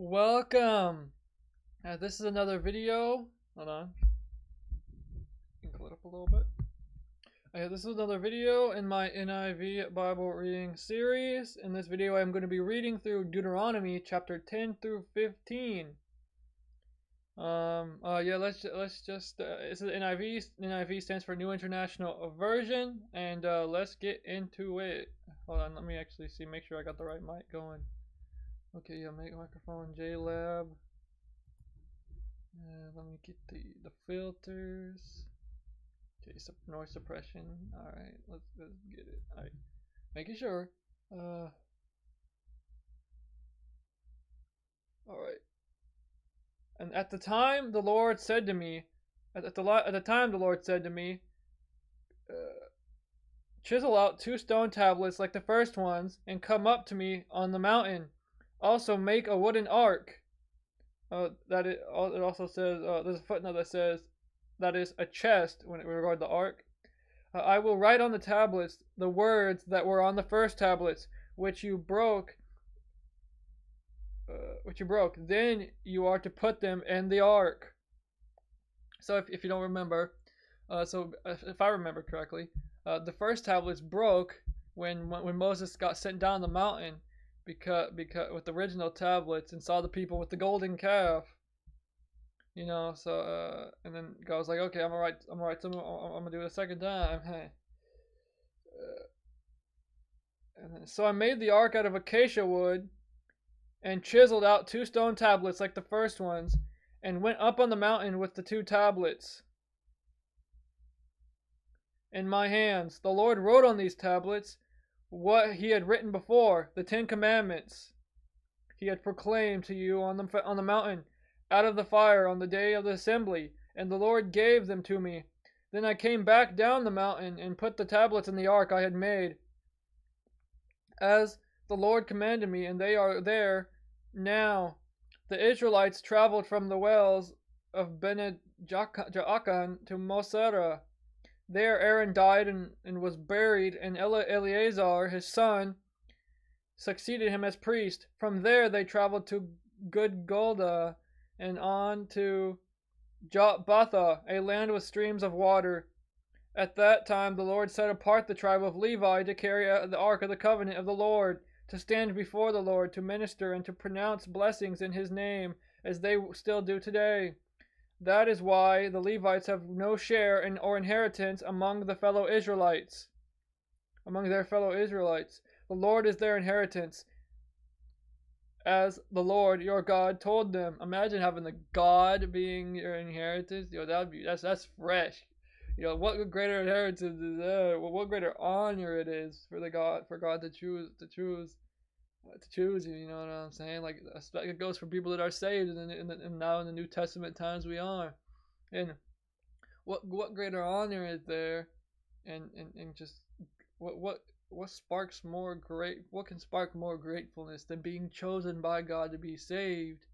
Welcome! This is another video. Hold on. Include it up a little bit. This is another video in my NIV Bible reading series. In this video, I'm going to be reading through Deuteronomy chapter 10 through 15. Let's just. This is NIV. NIV stands for New International Version, and let's get into it. Hold on, let me actually see. Make sure I got the right mic going. Okay, yeah, make microphone JLab. Let me get the filters. Okay, noise suppression. All right, let's get it. All right, making sure. All right. And at the time the Lord said to me, chisel out 2 stone tablets like the first ones, and come up to me on the mountain. Also make a wooden ark. It also says, there's a footnote that says that is a chest when it regard the ark. I will write on the tablets the words that were on the first tablets, which you broke. Then you are to put them in the ark. So if you don't remember, if I remember correctly, the first tablets broke when Moses got sent down the mountain, because with the original tablets, and saw the people with the golden calf. And then God was like, okay, I'm gonna write some. I'm gonna do it a second time. Hey. So I made the ark out of acacia wood, and chiseled out 2 stone tablets like the first ones, and went up on the mountain with the 2 tablets in my hands. The Lord wrote on these tablets what he had written before, the 10 commandments he had proclaimed to you on the mountain out of the fire on the day of the assembly, and the Lord gave them to me. Then I came back down the mountain and put the tablets in the ark I had made, as the Lord commanded me, and they are there now. The Israelites traveled from the wells of Bene-Jaakan to Mosera. There Aaron died and was buried, and Eleazar, his son, succeeded him as priest. From there they traveled to Gudgolda and on to Jotbatha, a land with streams of water. At that time the Lord set apart the tribe of Levi to carry the ark of the covenant of the Lord, to stand before the Lord, to minister and to pronounce blessings in his name, as they still do today. That is why the Levites have no share or inheritance among their fellow Israelites. The Lord is their inheritance, as the Lord your God told them. Imagine having the God being your inheritance. That's fresh. What greater inheritance is there? What greater honor it is for God to choose you. You know what I'm saying? Like, it goes for people that are saved, and now in the New Testament times we are. And what greater honor is there? And just what can spark more gratefulness than being chosen by God to be saved?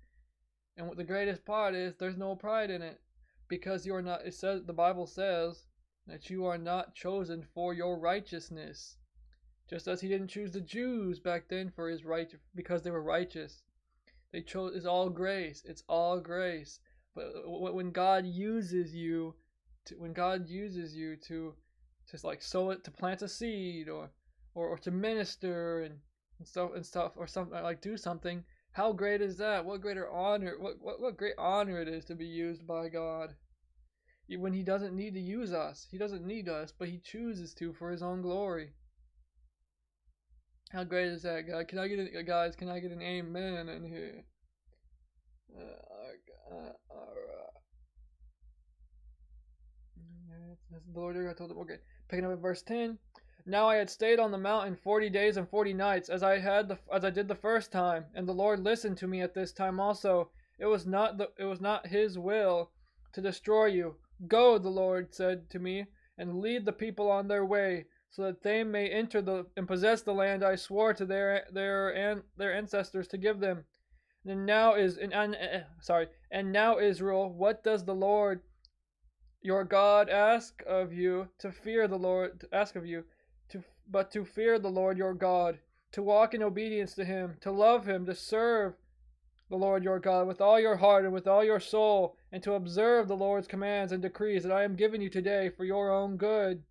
And what the greatest part is, there's no pride in it, because you are not. The Bible says that you are not chosen for your righteousness, just as he didn't choose the Jews back then for his because they were righteous. They chose. It's all grace. But when God uses you to just like sow it, to plant a seed, or to minister and stuff, or something, like do something, how great is that? What greater honor? What great honor it is to be used by God, when he doesn't need to use us. He doesn't need us, but he chooses to for his own glory. How great is that, God? Can I get an amen in here? Alright. The Lord your God told them. Okay, picking up at verse 10. Now I had stayed on the mountain 40 days and 40 nights, as I did the first time, and the Lord listened to me at this time also. It was not his will to destroy you. Go, the Lord said to me, and lead the people on their way, so that they may enter and possess the land I swore to their ancestors to give them. And now Israel, what does the Lord your God ask of you? To fear the Lord, to fear the Lord your God, to walk in obedience to him, to love him, to serve the Lord your God with all your heart and with all your soul, and to observe the Lord's commands and decrees that I am giving you today for your own good.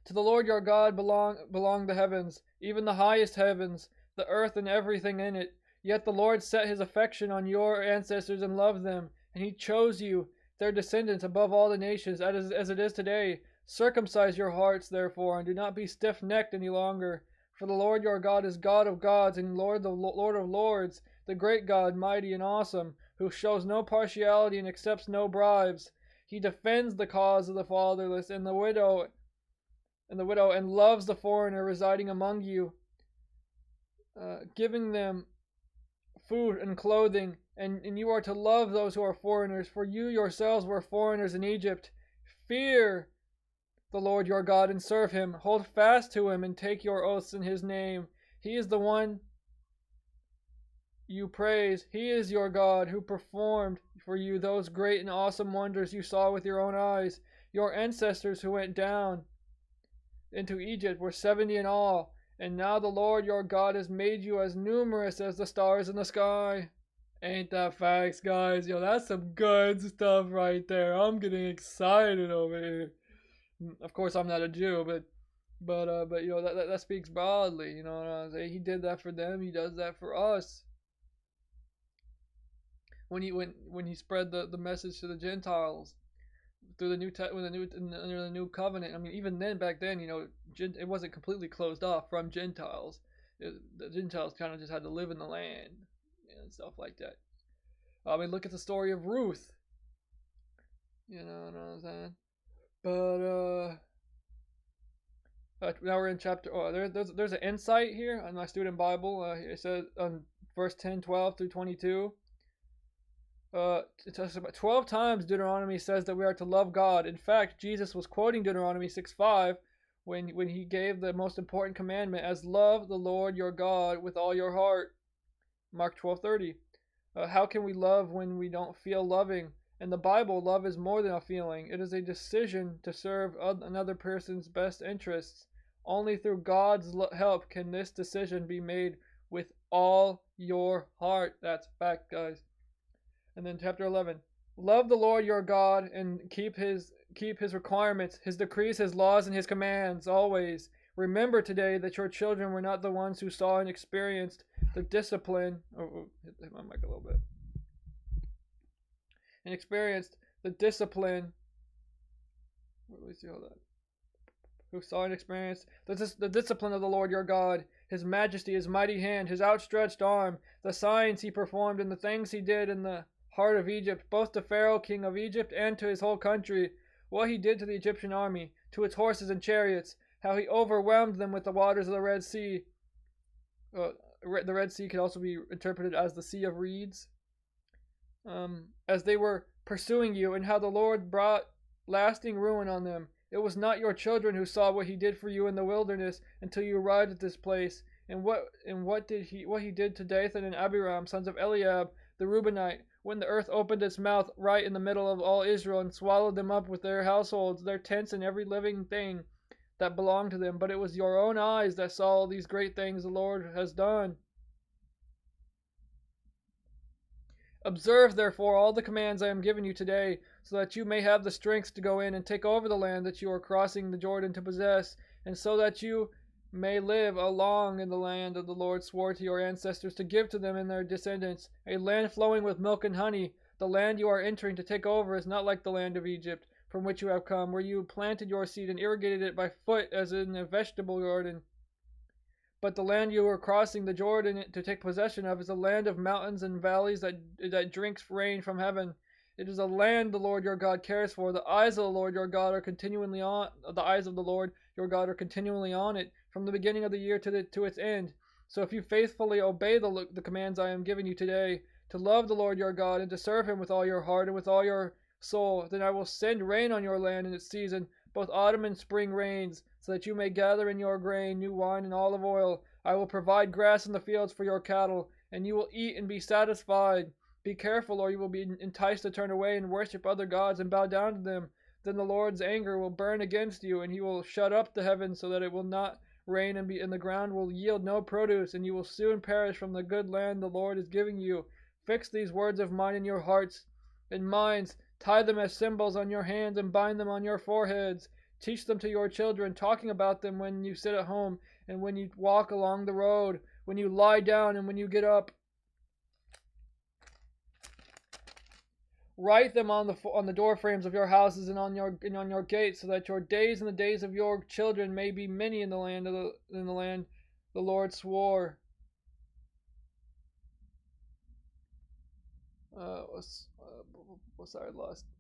To the Lord your God belong the heavens, even the highest heavens, the earth and everything in it. Yet the Lord set his affection on your ancestors and loved them, and he chose you, their descendants, above all the nations, as it is today. Circumcise your hearts, therefore, and do not be stiff-necked any longer. For the Lord your God is God of gods and Lord of lords, the great God, mighty and awesome, who shows no partiality and accepts no bribes. He defends the cause of the fatherless and the widow, and loves the foreigner residing among you, giving them food and clothing, and you are to love those who are foreigners, for you yourselves were foreigners in Egypt. Fear the Lord your God and serve him. Hold fast to him and take your oaths in his name. He is the one you praise. He is your God who performed for you those great and awesome wonders you saw with your own eyes. Your ancestors who went down into Egypt were 70 in all, and now the Lord your God has made you as numerous as the stars in the sky. Ain't that facts, guys? Yo, that's some good stuff right there. I'm getting excited over here. Of course, I'm not a Jew, but you know that speaks broadly. You know what I'm saying? He did that for them. He does that for us. When he spread the message to the Gentiles through under the new covenant. I mean, even then, back then, you know, it wasn't completely closed off from Gentiles. The Gentiles kind of just had to live in the land and stuff like that. I mean, look at the story of Ruth. You know what I'm saying? But now we're in chapter. Oh, there's an insight here on my student Bible. It says on verse 10, 12 through 22. It talks about 12 times Deuteronomy says that we are to love God. In fact, Jesus was quoting Deuteronomy 6:5 when he gave the most important commandment as love the Lord your God with all your heart. Mark 12:30. How can we love when we don't feel loving? In the Bible, love is more than a feeling. It is a decision to serve another person's best interests. Only through God's help can this decision be made with all your heart. That's fact, guys. And then chapter 11. Love the Lord your God and keep his requirements, his decrees, his laws, and his commands always. Remember today that your children were not the ones who saw and experienced the discipline. Hit my mic a little bit. And experienced the discipline. Let me see all that. Who saw and experienced the discipline of the Lord your God, his majesty, his mighty hand, his outstretched arm, the signs he performed, and the things he did in the heart of Egypt, both to Pharaoh, king of Egypt, and to his whole country, what he did to the Egyptian army, to its horses and chariots, how he overwhelmed them with the waters of the Red Sea. The Red Sea can also be interpreted as the Sea of Reeds. As they were pursuing you, and how the Lord brought lasting ruin on them. It was not your children who saw what he did for you in the wilderness until you arrived at this place. And what he did to Dathan and Abiram, sons of Eliab, the Reubenite, when the earth opened its mouth right in the middle of all Israel and swallowed them up with their households, their tents, and every living thing that belonged to them. But it was your own eyes that saw all these great things the Lord has done. Observe, therefore, all the commands I am giving you today, so that you may have the strength to go in and take over the land that you are crossing the Jordan to possess, and so that you may live long in the land of the Lord swore to your ancestors to give to them and their descendants, a land flowing with milk and honey. The land you are entering to take over is not like the land of Egypt, from which you have come, where you planted your seed and irrigated it by foot as in a vegetable garden. But the land you are crossing the Jordan to take possession of is a land of mountains and valleys that drinks rain from heaven. It is a land the Lord your God cares for. The eyes of the Lord your God are continually on it, from the beginning of the year to its end. So if you faithfully obey the commands I am giving you today, to love the Lord your God and to serve him with all your heart and with all your soul, then I will send rain on your land in its season, both autumn and spring rains, so that you may gather in your grain, new wine, and olive oil. I will provide grass in the fields for your cattle, and you will eat and be satisfied. Be careful, or you will be enticed to turn away and worship other gods and bow down to them. Then the Lord's anger will burn against you, and he will shut up the heavens so that it will not rain, and the ground will yield no produce, and you will soon perish from the good land the Lord is giving you. Fix these words of mine in your hearts and minds. Tie them as symbols on your hands and bind them on your foreheads. Teach them to your children, talking about them when you sit at home and when you walk along the road, when you lie down and when you get up. Write them on the door frames of your houses and on your gates, so that your days and the days of your children may be many in the land the Lord swore.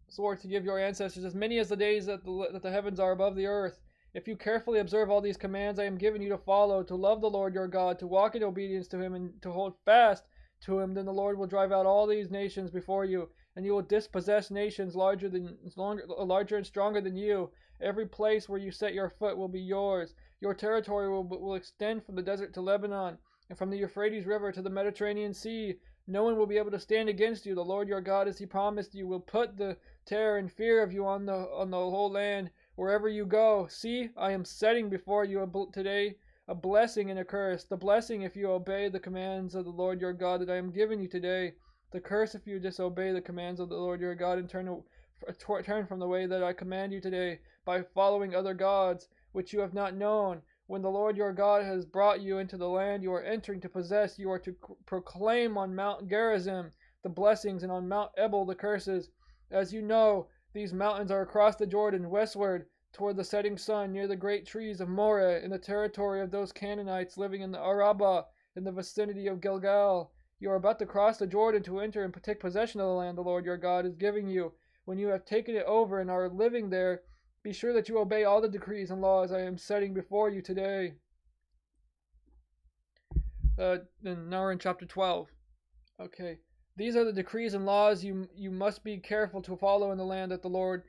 Swore to give your ancestors, as many as the days that the heavens are above the earth. If you carefully observe all these commands I am giving you to follow, to love the Lord your God, to walk in obedience to him, and to hold fast to him, then the Lord will drive out all these nations before you, and you will dispossess nations larger and stronger than you. Every place where you set your foot will be yours. Your territory will extend from the desert to Lebanon, and from the Euphrates River to the Mediterranean Sea. No one will be able to stand against you. The Lord your God, as he promised you, will put the terror and fear of you on the whole land wherever you go. See, I am setting before you today a blessing and a curse. The blessing if you obey the commands of the Lord your God that I am giving you today. The curse if you disobey the commands of the Lord your God and turn from the way that I command you today by following other gods which you have not known. When the Lord your God has brought you into the land you are entering to possess, you are to proclaim on Mount Gerizim the blessings and on Mount Ebal the curses. As you know, these mountains are across the Jordan, westward, toward the setting sun, near the great trees of Moreh, in the territory of those Canaanites living in the Arabah, in the vicinity of Gilgal. You are about to cross the Jordan to enter and take possession of the land the Lord your God is giving you. When you have taken it over and are living there, be sure that you obey all the decrees and laws I am setting before you today. And now we're in chapter 12. Okay. These are the decrees and laws you must be careful to follow in the land that the Lord,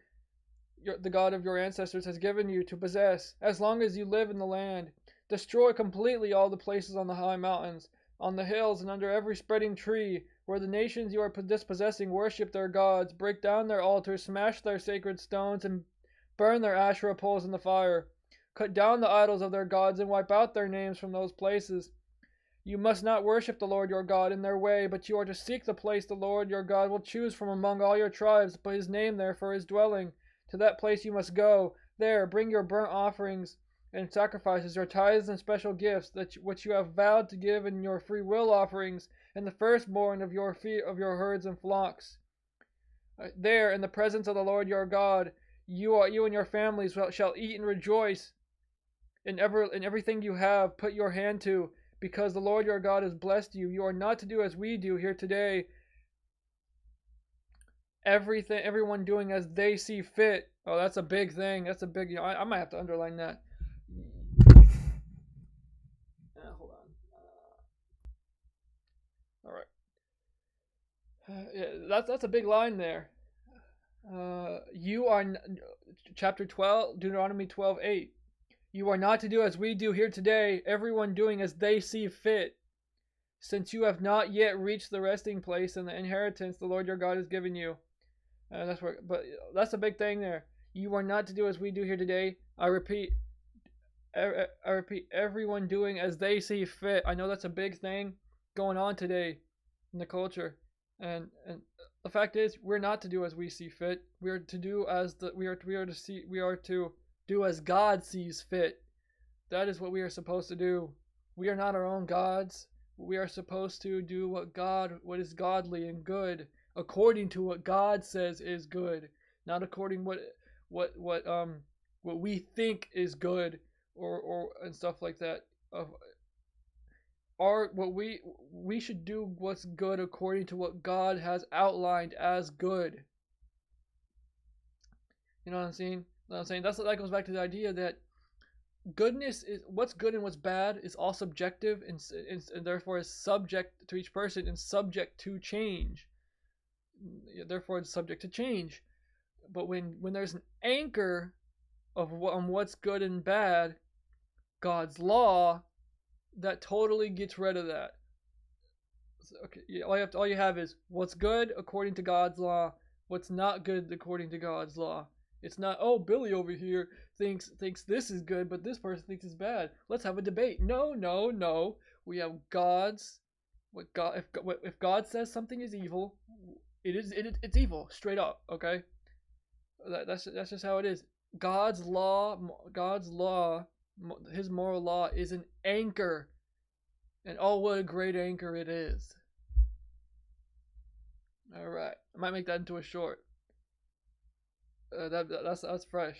the God of your ancestors, has given you to possess, as long as you live in the land. Destroy completely all the places on the high mountains, on the hills, and under every spreading tree, where the nations you are dispossessing worship their gods. Break down their altars, smash their sacred stones, and burn their Asherah poles in the fire. Cut down the idols of their gods and wipe out their names from those places. You must not worship the Lord your God in their way, but you are to seek the place the Lord your God will choose from among all your tribes, put his name there for his dwelling. To that place you must go. There bring your burnt offerings and sacrifices, your tithes and special gifts, which you have vowed to give, in your free will offerings, and the firstborn of your herds and flocks. There, in the presence of the Lord your God, you and your families shall eat and rejoice in everything you have put your hand to, because the Lord your God has blessed you. You are not to do as we do here today, everyone doing as they see fit. Oh, that's a big thing. That's a big, I might have to underline that. Hold on. All right. Yeah, that's a big line there. You are, chapter 12, Deuteronomy 12:8. You are not to do as we do here today, everyone doing as they see fit, since you have not yet reached the resting place and the inheritance the Lord your God has given you. But that's a big thing there. You are not to do as we do here today. I repeat, everyone doing as they see fit. I know that's a big thing going on today in the culture, and the fact is, we're not to do as we see fit. We are to do as do as God sees fit. That is what we are supposed to do. We are not our own gods. We are supposed to do what is godly and good, according to what God says is good, not according what we think is good or and stuff like that. We should do what's good according to what God has outlined as good. You know what I'm saying? That goes back to the idea that goodness is what's good and what's bad is all subjective and therefore is subject to each person and subject to change. Therefore, it's subject to change. But when there's an anchor on what's good and bad, God's law, that totally gets rid of that. Okay, all you have is what's good according to God's law, what's not good according to God's law. It's not, oh, Billy over here thinks this is good, but this person thinks it's bad. Let's have a debate. No, no, no. We have God's what God if God says something is evil, it's evil straight up. Okay, that's just how it is. God's law, His moral law is an anchor, and oh, what a great anchor it is. All right, I might make that into a short. That's fresh.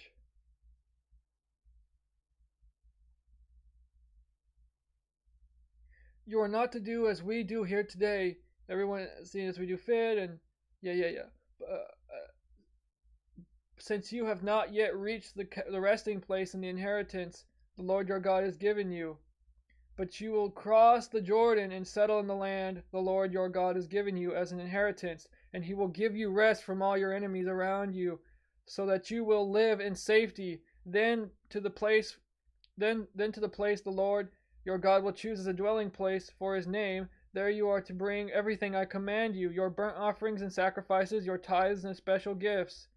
You are not to do as we do here today. Everyone seeing as we do fit, and yeah. Since you have not yet reached the resting place and the inheritance the Lord your God has given you, but you will cross the Jordan and settle in the land the Lord your God has given you as an inheritance, and He will give you rest from all your enemies around you, so that you will live in safety. Then to the place the Lord your God will choose as a dwelling place for His name. There you are to bring everything I command you, your burnt offerings and sacrifices, your tithes and special gifts,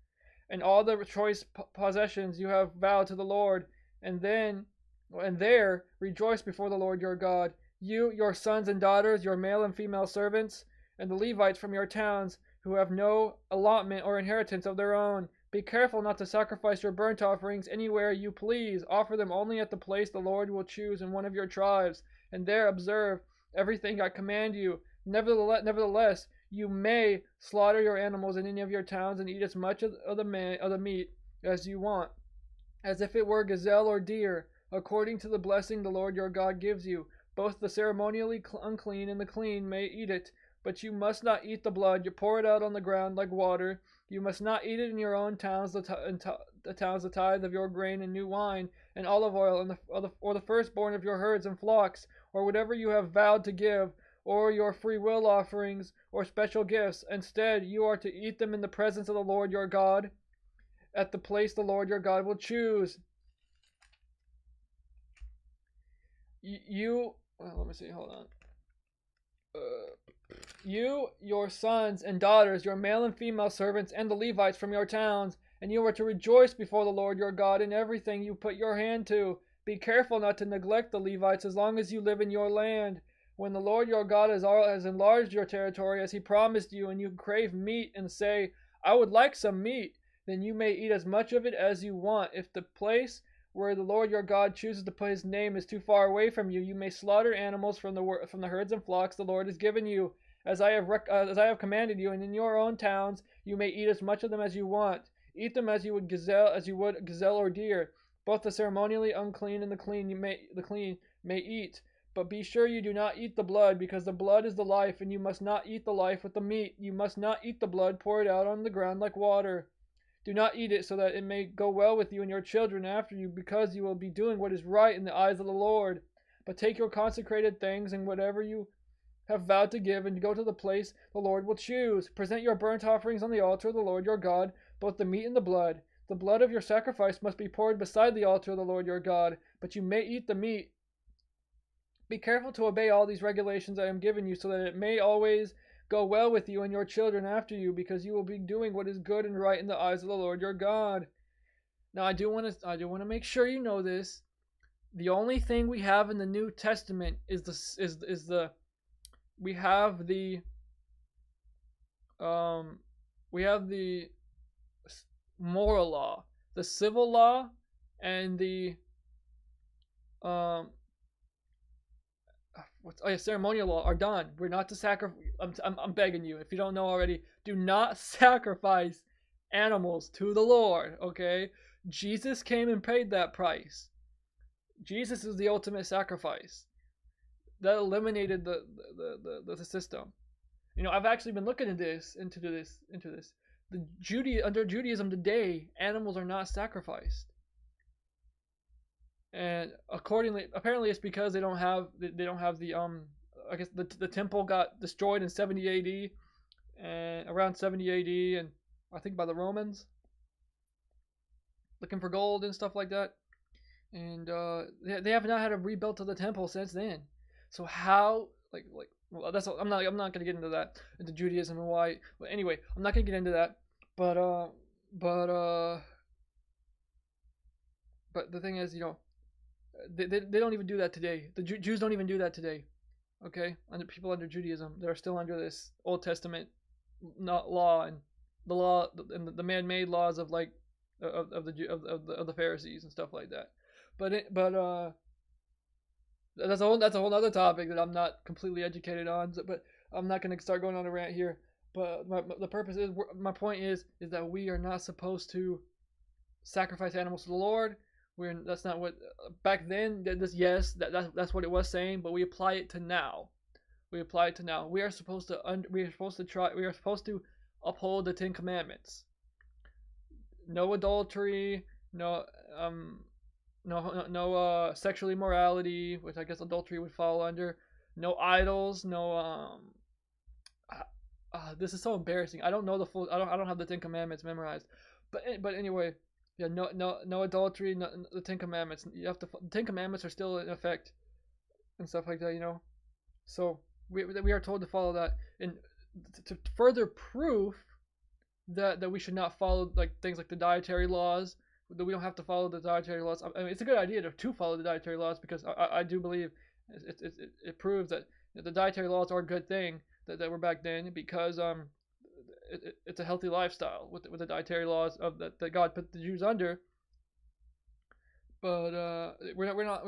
and all the choice possessions you have vowed to the Lord, and there rejoice before the Lord your God, you, your sons and daughters, your male and female servants, and the Levites from your towns, who have no allotment or inheritance of their own. Be careful not to sacrifice your burnt offerings anywhere you please. Offer them only at the place the Lord will choose in one of your tribes, and there observe everything I command you. Nevertheless, you may slaughter your animals in any of your towns and eat as much of the meat as you want, as if it were gazelle or deer, according to the blessing the Lord your God gives you. Both the ceremonially unclean and the clean may eat it, but you must not eat the blood. You pour it out on the ground like water. You must not eat it in your own towns, the tithe of your grain and new wine and olive oil, or the firstborn of your herds and flocks, or whatever you have vowed to give, or your free will offerings, or special gifts. Instead, you are to eat them in the presence of the Lord your God, at the place the Lord your God will choose. Let me see, hold on. You, your sons and daughters, your male and female servants, and the Levites from your towns, and you are to rejoice before the Lord your God in everything you put your hand to. Be careful not to neglect the Levites as long as you live in your land. When the Lord your God has enlarged your territory as He promised you, and you crave meat and say, I would like some meat, then you may eat as much of it as you want. If the place where the Lord your God chooses to put His name is too far away from you, you may slaughter animals from the herds and flocks the Lord has given you, as I have commanded you, and in your own towns you may eat as much of them as you want. Eat them as you would gazelle or deer. Both the ceremonially unclean and the clean may eat. But be sure you do not eat the blood, because the blood is the life, and you must not eat the life with the meat. You must not eat the blood. Pour it out on the ground like water. Do not eat it, so that it may go well with you and your children after you, because you will be doing what is right in the eyes of the Lord. But take your consecrated things and whatever you have vowed to give, and go to the place the Lord will choose. Present your burnt offerings on the altar of the Lord your God, both the meat and the blood. The blood of your sacrifice must be poured beside the altar of the Lord your God, but you may eat the meat. Be careful to obey all these regulations I am giving you, so that it may always go well with you and your children after you, because you will be doing what is good and right in the eyes of the Lord your God. Now I do want to make sure you know this. The only thing we have in the New Testament is the moral law. The civil law and the ceremonial law are done. We're not to sacrifice. I'm begging you, if you don't know already, do not sacrifice animals to the Lord. Okay, Jesus came and paid that price. Jesus is the ultimate sacrifice. That eliminated the system. You know, I've actually been looking into this. Under Judaism today, animals are not sacrificed. And apparently it's because they don't have the I guess the temple got destroyed in 70 AD, and around 70 AD, and I think by the Romans, looking for gold and stuff like that, and they have not had a rebuilt of the temple since then. So how well, I'm not gonna get into that, into Judaism and why. But anyway, I'm not gonna get into that. But but the thing is, they don't even do that today. The Jews don't even do that today. Okay, people under Judaism, they're still under this Old Testament law and the man-made laws of like of the Pharisees and stuff like that. But that's a whole other topic that I'm not completely educated on. But I'm not going to start going on a rant here. But my point is that we are not supposed to sacrifice animals to the Lord. That's not what back then. That's what it was saying, but we apply it to now. We are supposed to uphold the 10 Commandments. No adultery, no sexual immorality, which I guess adultery would fall under. No idols, no this is so embarrassing. I don't know the full. I don't have the 10 Commandments memorized, but anyway. Yeah, no adultery, the 10 Commandments. The 10 Commandments are still in effect and stuff like that, So we are told to follow that, and to further proof that we should not follow like things like the dietary laws. That we don't have to follow the dietary laws. I mean, it's a good idea to follow the dietary laws because I do believe it proves that the dietary laws are a good thing that were back then because it's a healthy lifestyle with the dietary laws of that God put the Jews under. But we're not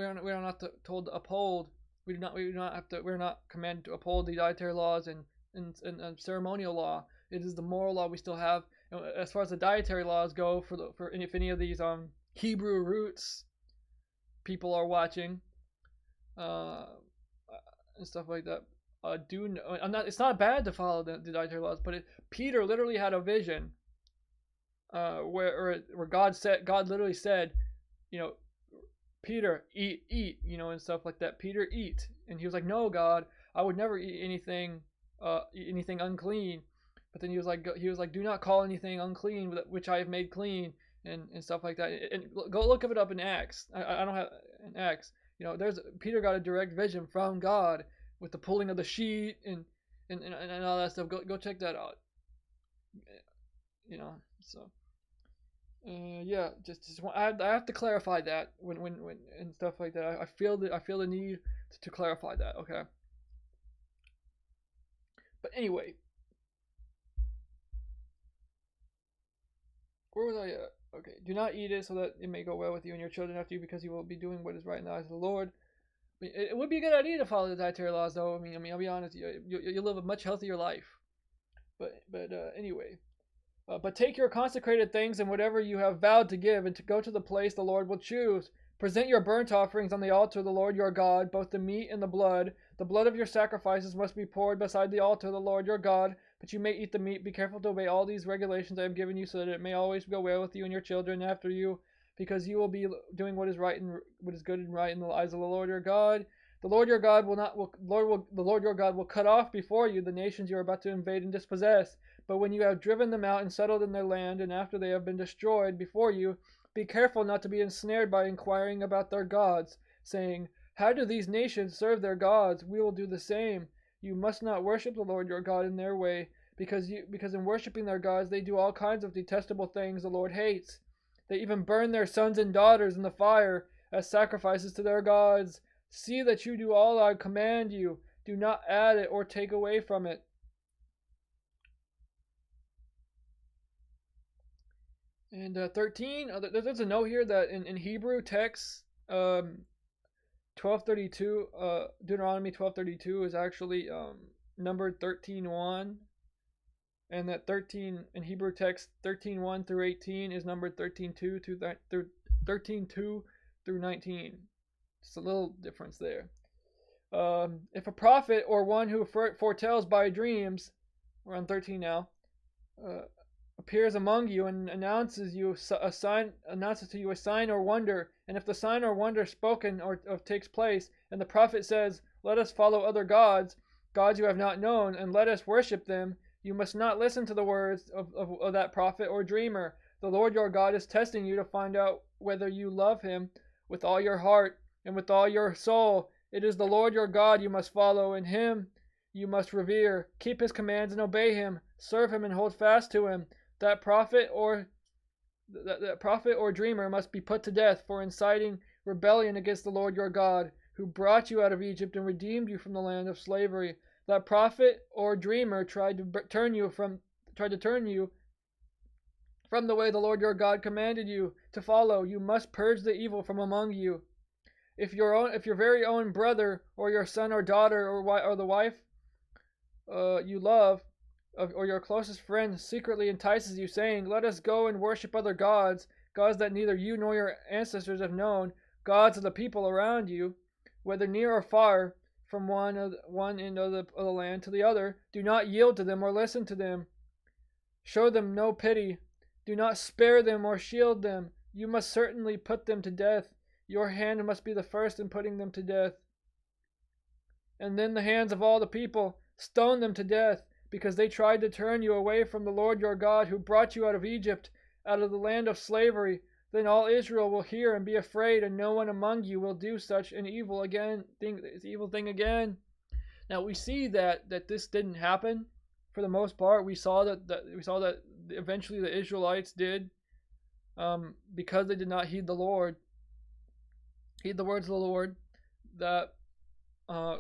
told to uphold. We're not commanded to uphold the dietary laws and ceremonial law. It is the moral law we still have. And as far as the dietary laws go, for if any of these Hebrew roots people are watching, and stuff like that. It's not bad to follow the dietary laws, but Peter literally had a vision where God literally said, Peter, eat, and stuff like that. Peter, eat, and he was like, no, God, I would never eat anything unclean. But then he was like, do not call anything unclean which I have made clean, and stuff like that. And go look it up in Acts. I don't have in Acts. Peter got a direct vision from God with the pulling of the sheet and all that stuff. Go check that out. So yeah, I have to clarify that when and stuff like that. I feel the need to clarify that. Okay. But anyway, where was I at? Okay, do not eat it so that it may go well with you and your children after you, because you will be doing what is right in the eyes of the Lord. It would be a good idea to follow the dietary laws, though. I mean, I'll be honest, you live a much healthier life. But anyway, but take your consecrated things and whatever you have vowed to give, and to go to the place the Lord will choose. Present your burnt offerings on the altar of the Lord your God, both the meat and the blood. The blood of your sacrifices must be poured beside the altar of the Lord your God, but you may eat the meat. Be careful to obey all these regulations I have given you, so that it may always go well with you and your children after you, because you will be doing what is right and what is good and right in the eyes of the Lord your God. The Lord your God will cut off before you the nations you are about to invade and dispossess. But when you have driven them out and settled in their land, and after they have been destroyed before you, be careful not to be ensnared by inquiring about their gods, saying, how do these nations serve their gods? We will do the same. You must not worship the Lord your God in their way, because in worshiping their gods they do all kinds of detestable things the Lord hates. They even burn their sons and daughters in the fire as sacrifices to their gods. See that you do all I command you. Do not add it or take away from it. And 13, there's a note here that in Hebrew text, 1232, Deuteronomy 1232 is actually numbered 13:1, and that 13 in Hebrew text 13:1 through 18 is numbered 13:2 through 13:2 through 19. Just a little difference there. If a prophet or one who foretells by dreams, we're on 13 now, appears among you and announces to you a sign or wonder, and if the sign or wonder spoken or takes place, and the prophet says, let us follow other gods you have not known, and let us worship them, you must not listen to the words of that prophet or dreamer. The Lord your God is testing you to find out whether you love him with all your heart and with all your soul. It is the Lord your God you must follow, and him you must revere. Keep his commands and obey him. Serve him and hold fast to him. That prophet or that prophet or dreamer must be put to death for inciting rebellion against the Lord your God, who brought you out of Egypt and redeemed you from the land of slavery. That prophet or dreamer tried to turn you from the way the Lord your God commanded you to follow. You must purge the evil from among you. If your very own brother or your son or daughter or the wife you love, or your closest friend secretly entices you, saying, "Let us go and worship other gods, gods that neither you nor your ancestors have known, gods of the people around you, whether near or far, from one end of the land to the other, do not yield to them or listen to them. Show them no pity. Do not spare them or shield them. You must certainly put them to death. Your hand must be the first in putting them to death. And then the hands of all the people. Stone them to death, because they tried to turn you away from the Lord your God, who brought you out of Egypt, out of the land of slavery. Then all Israel will hear and be afraid, and no one among you will do such an evil thing again." Now we see that this didn't happen for the most part. We saw that eventually the Israelites did, because they did not heed the words of the Lord. That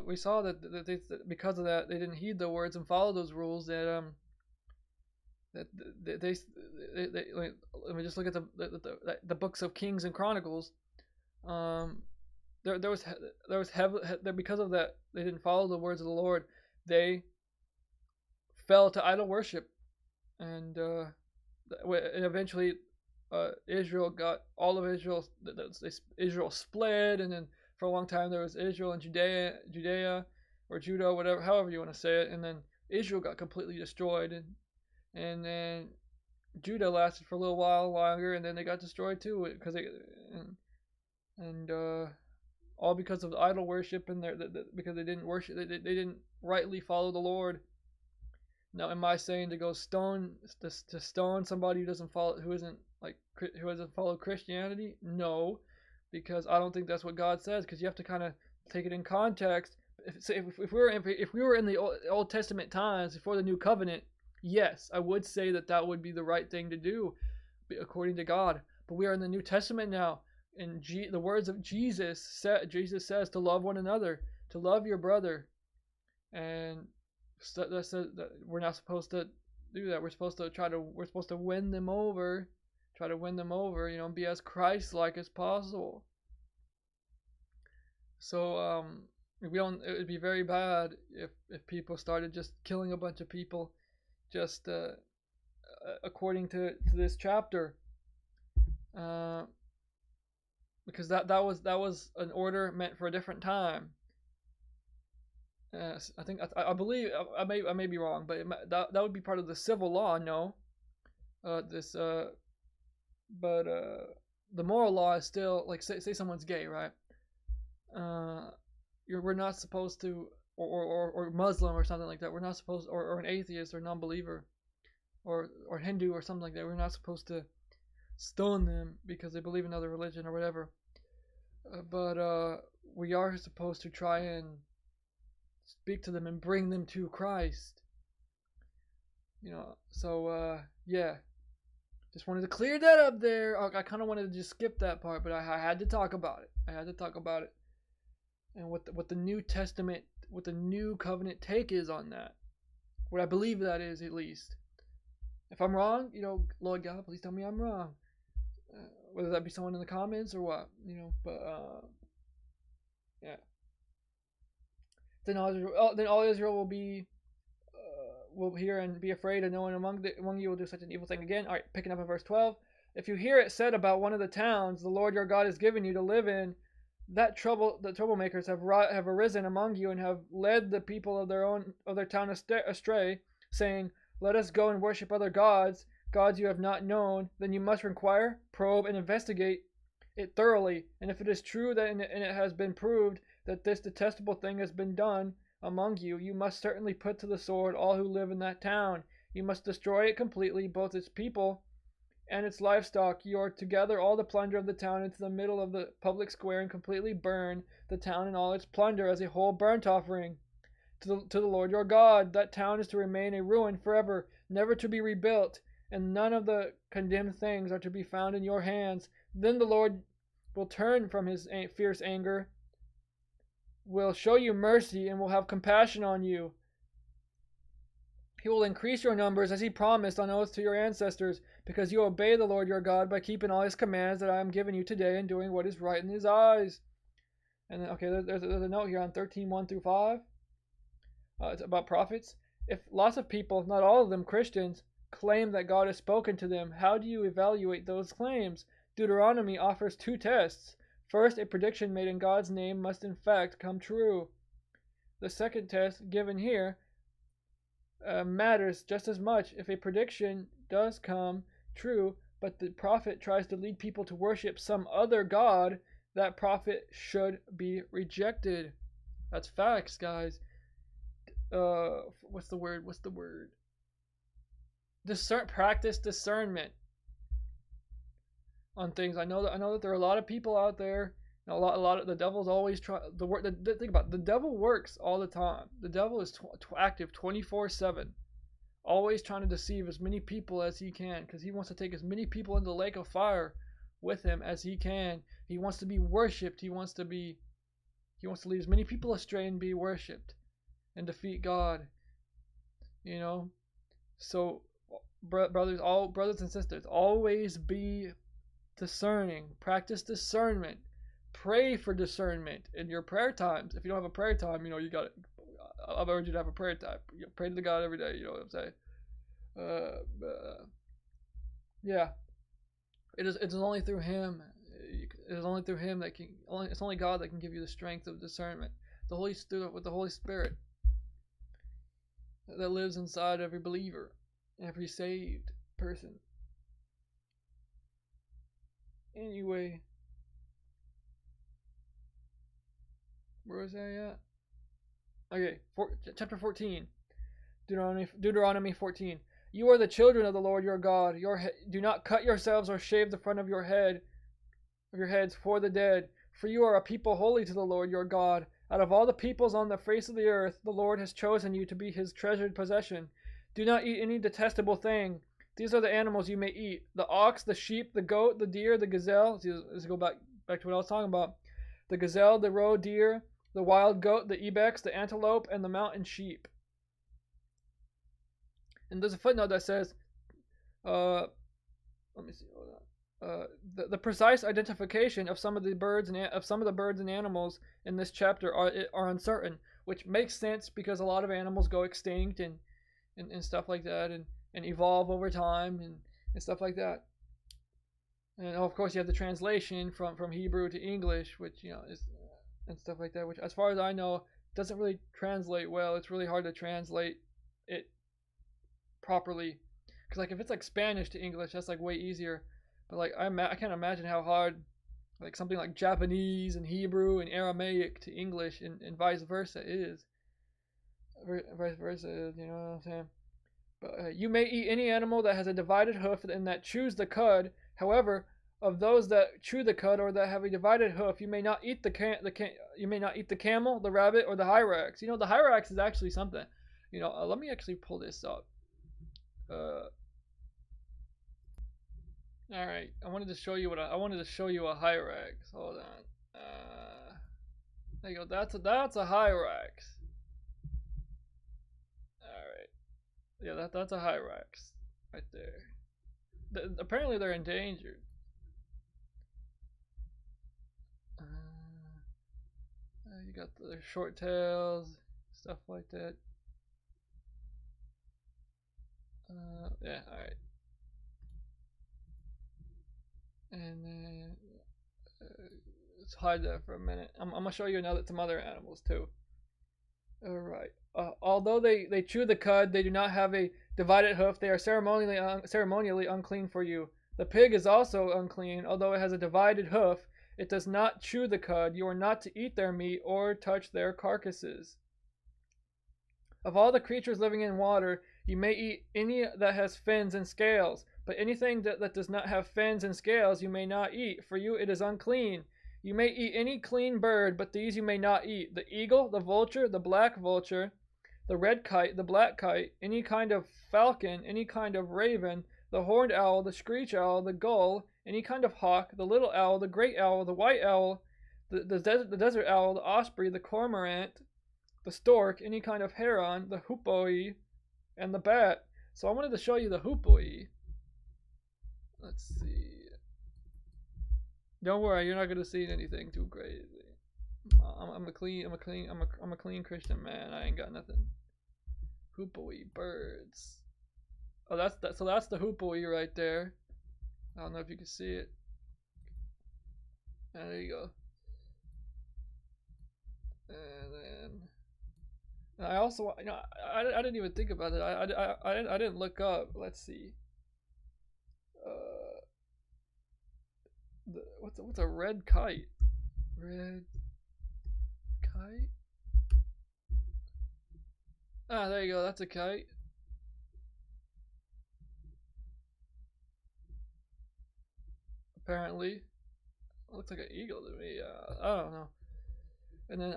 we saw that because of that, they didn't heed the words and follow those rules. That they let me just look at the books of Kings and Chronicles. There was heavy, because of that, they didn't follow the words of the Lord. They fell to idol worship, and eventually Israel got all of Israel. Israel split, and then for a long time there was Israel and Judea or Judah, whatever, however you want to say it, and then Israel got completely destroyed, and then Judah lasted for a little while longer, and then they got destroyed too, because all because of idol worship, and because they didn't worship, they didn't rightly follow the Lord. Now, am I saying to go stone somebody who doesn't follow Christianity? No, because I don't think that's what God says. Because you have to kind of take it in context. If we were in the Old Testament times before the New Covenant, yes, I would say that would be the right thing to do, according to God. But we are in the New Testament now, and the words of Jesus says to love one another, to love your brother, and that says that we're not supposed to do that. We're supposed to win them over, and be as Christ-like as possible. So it would be very bad if people started just killing a bunch of people, just according to this chapter, because that was an order meant for a different time. I believe I may be wrong, but that would be part of the civil law. No, but the moral law is still, like, say someone's gay, right? We're not supposed to, or Muslim or something like that. We're not supposed, or an atheist or non-believer, or Hindu or something like that. We're not supposed to stone them because they believe in another religion or whatever. But we are supposed to try and speak to them and bring them to Christ. So yeah. Just wanted to clear that up there. I kind of wanted to just skip that part, but I had to talk about it. And what the New Testament, what the New Covenant take is on that. What I believe that is, at least. If I'm wrong, Lord God, please tell me I'm wrong. Whether that be someone in the comments or what, but yeah. Then all Israel will hear and be afraid, and no one among you will do such an evil thing again. All right, picking up at verse 12. If you hear it said about one of the towns the Lord your God has given you to live in, the troublemakers have arisen among you and have led the people of their town astray, saying, "Let us go and worship other gods you have not known," then you must inquire, probe, and investigate it thoroughly. And if it is true and it has been proved that this detestable thing has been done among you, you must certainly put to the sword all who live in that town. You must destroy it completely, both its people and its livestock. You are to gather all the plunder of the town into the middle of the public square and completely burn the town and all its plunder as a whole burnt offering to the Lord your God. That town is to remain a ruin forever, never to be rebuilt. and none of the condemned things are to be found in your hands. Then the Lord will turn from his fierce anger, will show you mercy, and will have compassion on you. He will increase your numbers as he promised on oath to your ancestors, because you obey the Lord your God by keeping all his commands that I am giving you today and doing what is right in his eyes. And then, okay, there's a note here on 13:1-5. It's about prophets. If lots of people, not all of them Christians, claim that God has spoken to them, how do you evaluate those claims? Deuteronomy offers 2 tests. First, a prediction made in God's name must in fact come true. The second test, given here, matters just as much. If a prediction does come true, but the prophet tries to lead people to worship some other god, that prophet should be rejected. That's facts, guys. What's the word? Practice discernment on things. I know that there are a lot of people out there. A lot of the devil's always try the work. Think about it, the devil works all the time. The devil is active 24/7, always trying to deceive as many people as he can, because he wants to take as many people into the lake of fire with him as he can. He wants to be worshipped. He wants to lead as many people astray and be worshipped and defeat God. You know, so brothers and sisters, always be discerning. Practice discernment. Pray for discernment in your prayer times. If you don't have a prayer time, you got it. I've urged you to have a prayer time. Pray to God every day. You know what I'm saying? Yeah, it's only through Him. It is only through Him that can. It's only God that can give you the strength of discernment. With the Holy Spirit that lives inside every believer, every saved person. Anyway. Where was I at? Okay, chapter 14. Deuteronomy 14. You are the children of the Lord your God. Do not cut yourselves or shave the front of your heads for the dead, for you are a people holy to the Lord your God. Out of all the peoples on the face of the earth, the Lord has chosen you to be his treasured possession. Do not eat any detestable thing. These are the animals you may eat: the ox, the sheep, the goat, the deer, the gazelle. Let's go back to what I was talking about. The gazelle, the roe deer, the wild goat, the ibex, the antelope, and the mountain sheep. And there's a footnote that says, let me see, hold on. The precise identification of some of the birds and animals in this chapter are uncertain, which makes sense because a lot of animals go extinct and stuff like that, and evolve over time and stuff like that. And of course you have the translation from Hebrew to English, which is and stuff like that, which as far as I know doesn't really translate well. It's really hard to translate it properly, because like if it's like Spanish to English, that's like way easier. But like I can't imagine how hard like something like Japanese and Hebrew and Aramaic to English and vice versa is. Vice versa is, you know what I'm saying? But you may eat any animal that has a divided hoof and that chews the cud. However, of those that chew the cud or that have a divided hoof, you may not eat the camel, the rabbit, or the hyrax. The hyrax is actually something. Let me actually pull this up. All right, I wanted to show you a hyrax. Hold on. There you go. That's a hyrax. All right. Yeah, that's a hyrax right there. Apparently they're endangered. You got the short tails, stuff like that. Yeah, alright. And then let's hide that for a minute. I'm gonna show you some other animals too. Alright. Although they chew the cud, they do not have a divided hoof. They are ceremonially unclean for you. The pig is also unclean, although it has a divided hoof. It does not chew the cud. You are not to eat their meat or touch their carcasses. Of all the creatures living in water, you may eat any that has fins and scales, but anything that does not have fins and scales you may not eat. For you it is unclean. You may eat any clean bird, but these you may not eat: the eagle, the vulture, the black vulture, the red kite, the black kite, any kind of falcon, any kind of raven, the horned owl, the screech owl, the gull, any kind of hawk, the little owl, the great owl, the white owl, the desert owl, the osprey, the cormorant, the stork, any kind of heron, the hoopoi, and the bat. So I wanted to show you the hoopoi. Let's see. Don't worry, you're not gonna see anything too crazy. I'm a clean Christian man. I ain't got nothing. Hoopoi birds. Oh, so that's the hoopoi right there. I don't know if you can see it. There you go. And then I also, I didn't even think about it. I didn't look up. Let's see. What's a red kite? Red kite? Ah, there you go. That's a kite. Apparently, it looks like an eagle to me. I don't know. And then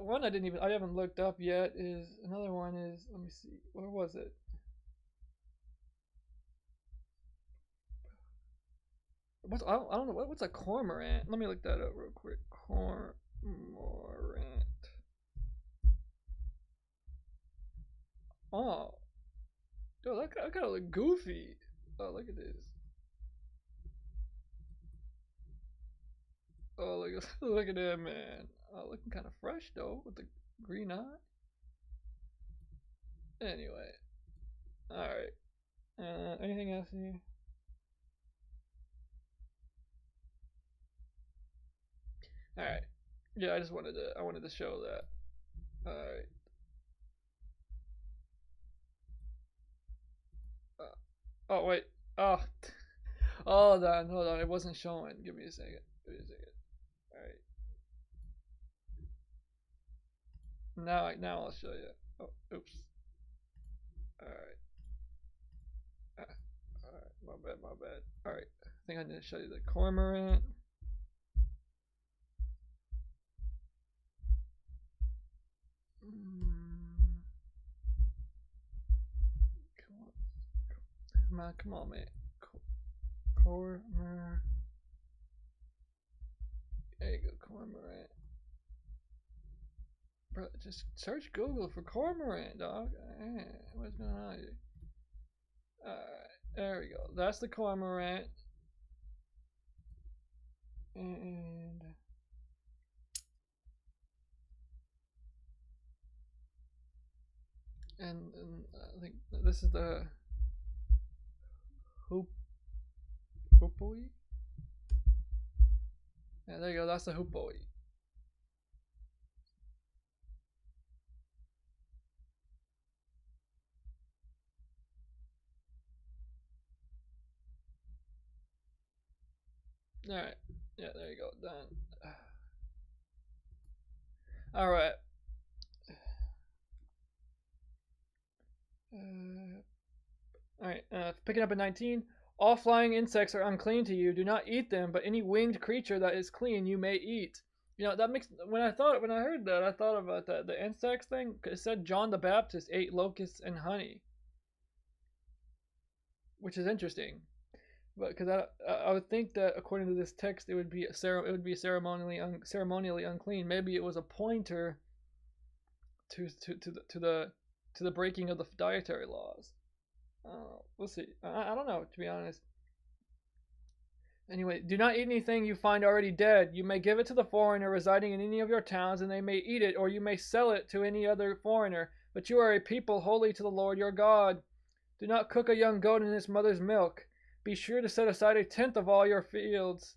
one I haven't looked up yet is another one is, let me see, where was it? I don't know what's a cormorant. Let me look that up real quick. Cormorant. Oh, dude, that kind of look goofy. Oh, look at this. Oh, look at that, man. Oh, looking kind of fresh though with the green eye. Anyway, all right. Anything else in here? All right. Yeah, I wanted to show that. All right. Oh wait. Oh. Hold on. It wasn't showing. Give me a second. All right. Now I'll show you. Oh, oops. All right. All right. My bad. All right. I think I need to show you the cormorant. Come on, man. Cormorant. There you go, cormorant. Bro, just search Google for cormorant, dog. What's going on here? Alright, there we go. That's the cormorant. And I think this is the hoopoi. Yeah, there you go. That's the hoopoi. All right. Yeah, there you go. Done. All right. Alright, picking up at 19. All flying insects are unclean to you. Do not eat them, but any winged creature that is clean you may eat. That makes, when I heard that, I thought about the insects thing. It said John the Baptist ate locusts and honey, which is interesting. But because I would think that according to this text, it would be ceremonially unclean. Maybe it was a pointer to the breaking of the dietary laws. We'll see. I don't know, to be honest. Anyway, do not eat anything you find already dead. You may give it to the foreigner residing in any of your towns, and they may eat it, or you may sell it to any other foreigner. But you are a people holy to the Lord your God. Do not cook a young goat in its mother's milk. Be sure to set aside 1/10 of all your fields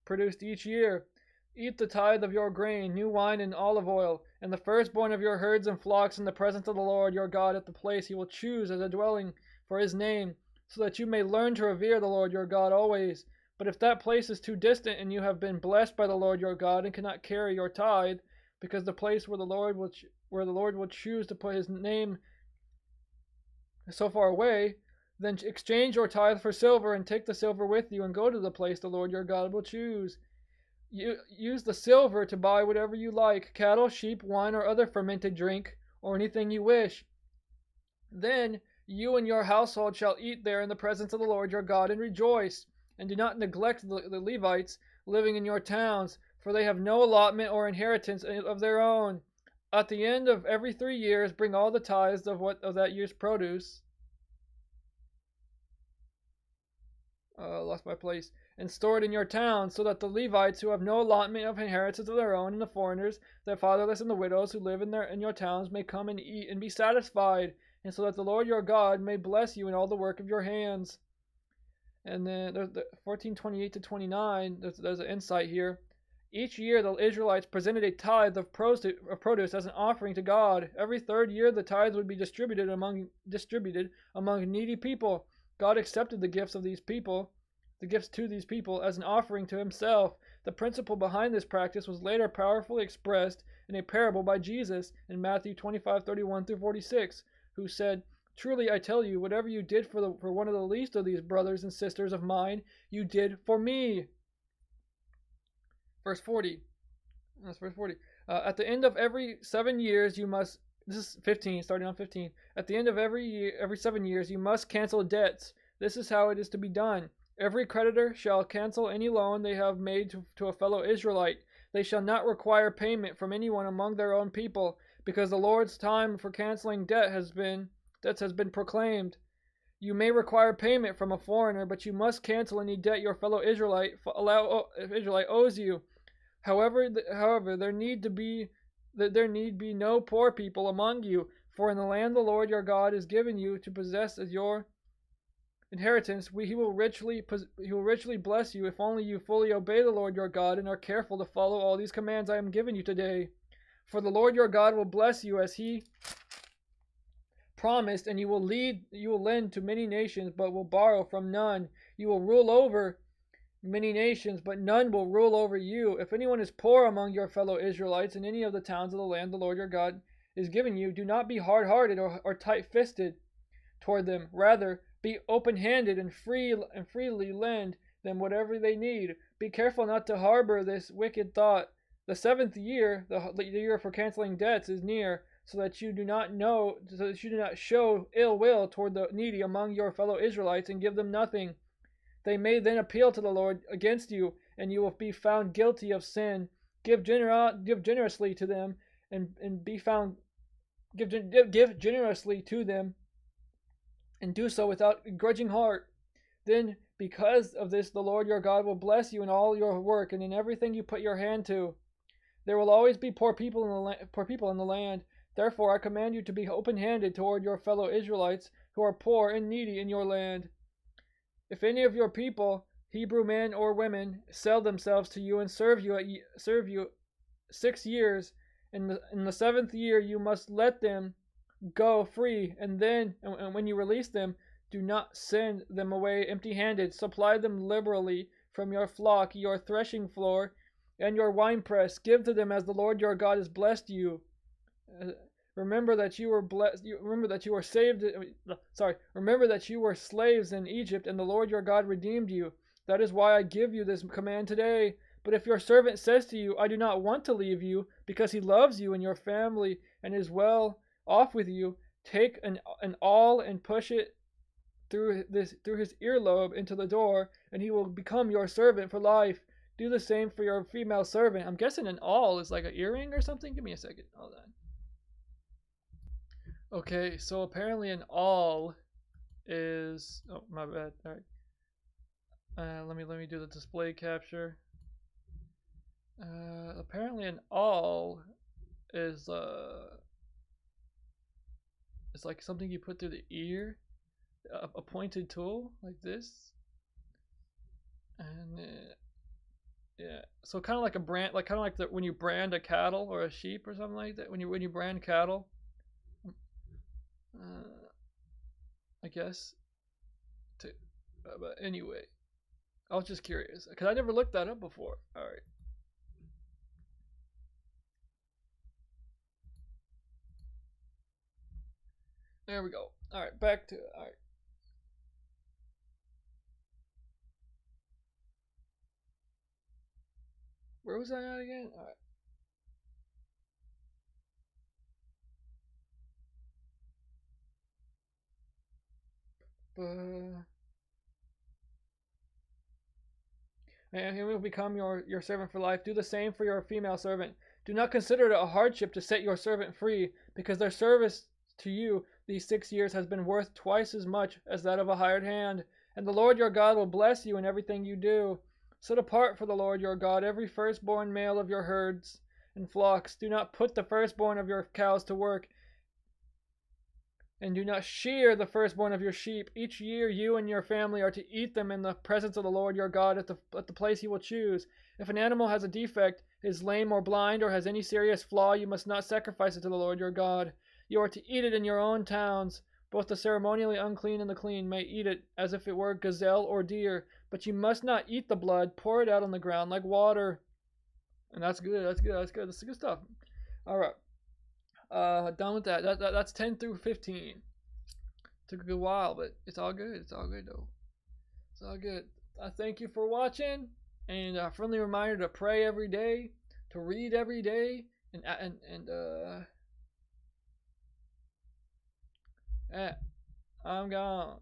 produced each year. Eat the tithe of your grain, new wine and olive oil, and the firstborn of your herds and flocks in the presence of the Lord your God at the place he will choose as a dwelling for his name, so that you may learn to revere the Lord your God always. But if that place is too distant and you have been blessed by the Lord your God and cannot carry your tithe, because the place where the Lord will choose to put his name is so far away, then exchange your tithe for silver and take the silver with you and go to the place the Lord your God will choose. You use the silver to buy whatever you like, cattle, sheep, wine, or other fermented drink, or anything you wish. Then You and your household shall eat there in the presence of the Lord your God and rejoice. And do not neglect the Levites living in your towns, for they have no allotment or inheritance of their own. At the end of every 3 years, bring all the tithes of that year's produce. Lost my place. And store it in your towns, so that the Levites who have no allotment of inheritance of their own, and the foreigners, the fatherless, and the widows who live in your towns may come and eat and be satisfied, and so that the Lord your God may bless you in all the work of your hands. And then there's the 14:28 to 29. There's an insight here. Each year the Israelites presented a tithe of produce as an offering to God. Every 3rd year the tithes would be distributed among needy people. God accepted the gifts to these people as an offering to himself. The principle behind this practice was later powerfully expressed in a parable by Jesus in Matthew 25:31 through 46, who said, "Truly I tell you, whatever you did for one of the least of these brothers and sisters of mine, you did for me." Verse 40. That's verse 40. At the end of every 7 years you must, this is 15, starting on 15. At the end of every 7 years you must cancel debts. This is how it is to be done. Every creditor shall cancel any loan they have made to a fellow Israelite. They shall not require payment from anyone among their own people, because the Lord's time for canceling debts has been proclaimed. You may require payment from a foreigner, but you must cancel any debt your fellow Israelite owes you. However, there need be no poor people among you, for in the land the Lord your God has given you to possess as your inheritance, he will richly bless you if only you fully obey the Lord your God and are careful to follow all these commands I am giving you today. For the Lord your God will bless you as he promised, and you will lend to many nations, but will borrow from none. You will rule over many nations, but none will rule over you. If anyone is poor among your fellow Israelites in any of the towns of the land the Lord your God is giving you, do not be hard-hearted or tight-fisted toward them. Rather, be open-handed and freely lend them whatever they need. Be careful not to harbor this wicked thought. The 7th year, the year for canceling debts, is near, so that you do not show ill will toward the needy among your fellow Israelites and give them nothing. They may then appeal to the Lord against you, and you will be found guilty of sin. Give generously to them, and be found give generously to them, and do so without a grudging heart. Then, because of this, the Lord your God will bless you in all your work and in everything you put your hand to. There will always be poor people in the land. Therefore, I command you to be open-handed toward your fellow Israelites who are poor and needy in your land. If any of your people, Hebrew men or women, sell themselves to you and serve you 6 years, in the 7th year you must let them go free, and when you release them, do not send them away empty-handed. Supply them liberally from your flock, your threshing floor, and your winepress. Give to them as the Lord your God has blessed you. Remember that you were slaves in Egypt, and the Lord your God redeemed you. That is why I give you this command today. But if your servant says to you, I do not want to leave you, because he loves you and your family and is well off with you, take an awl and push it through his earlobe into the door, and he will become your servant for life. Do the same for your female servant. I'm guessing an awl is like an earring or something. Give me a second. Hold on. Okay, so apparently an awl is, oh my bad. All right. Let me do the display capture. Apparently an awl is it's like something you put through the ear, a pointed tool like this, and yeah. So kind of like a brand, when you brand a cattle or a sheep or something like that. When you brand cattle. I guess. But anyway, I was just curious because I never looked that up before. All right. There we go. All right, back to it. All right. Where was I at again? All right. And he will become your servant for life. Do the same for your female servant. Do not consider it a hardship to set your servant free, because their service to you these 6 years has been worth twice as much as that of a hired hand. And the Lord your God will bless you in everything you do. Set apart for the Lord your God every firstborn male of your herds and flocks. Do not put the firstborn of your cows to work, and do not shear the firstborn of your sheep. Each year you and your family are to eat them in the presence of the Lord your God at the place he will choose. If an animal has a defect, is lame or blind, or has any serious flaw, you must not sacrifice it to the Lord your God. You are to eat it in your own towns. Both the ceremonially unclean and the clean may eat it as if it were gazelle or deer, but you must not eat the blood. Pour it out on the ground like water. And that's good. That's good stuff. All right. Done with that. That's 10 through 15. Took a good while, but it's all good. It's all good though. It's all good. I thank you for watching, and a friendly reminder to pray every day, to read every day, I'm gone.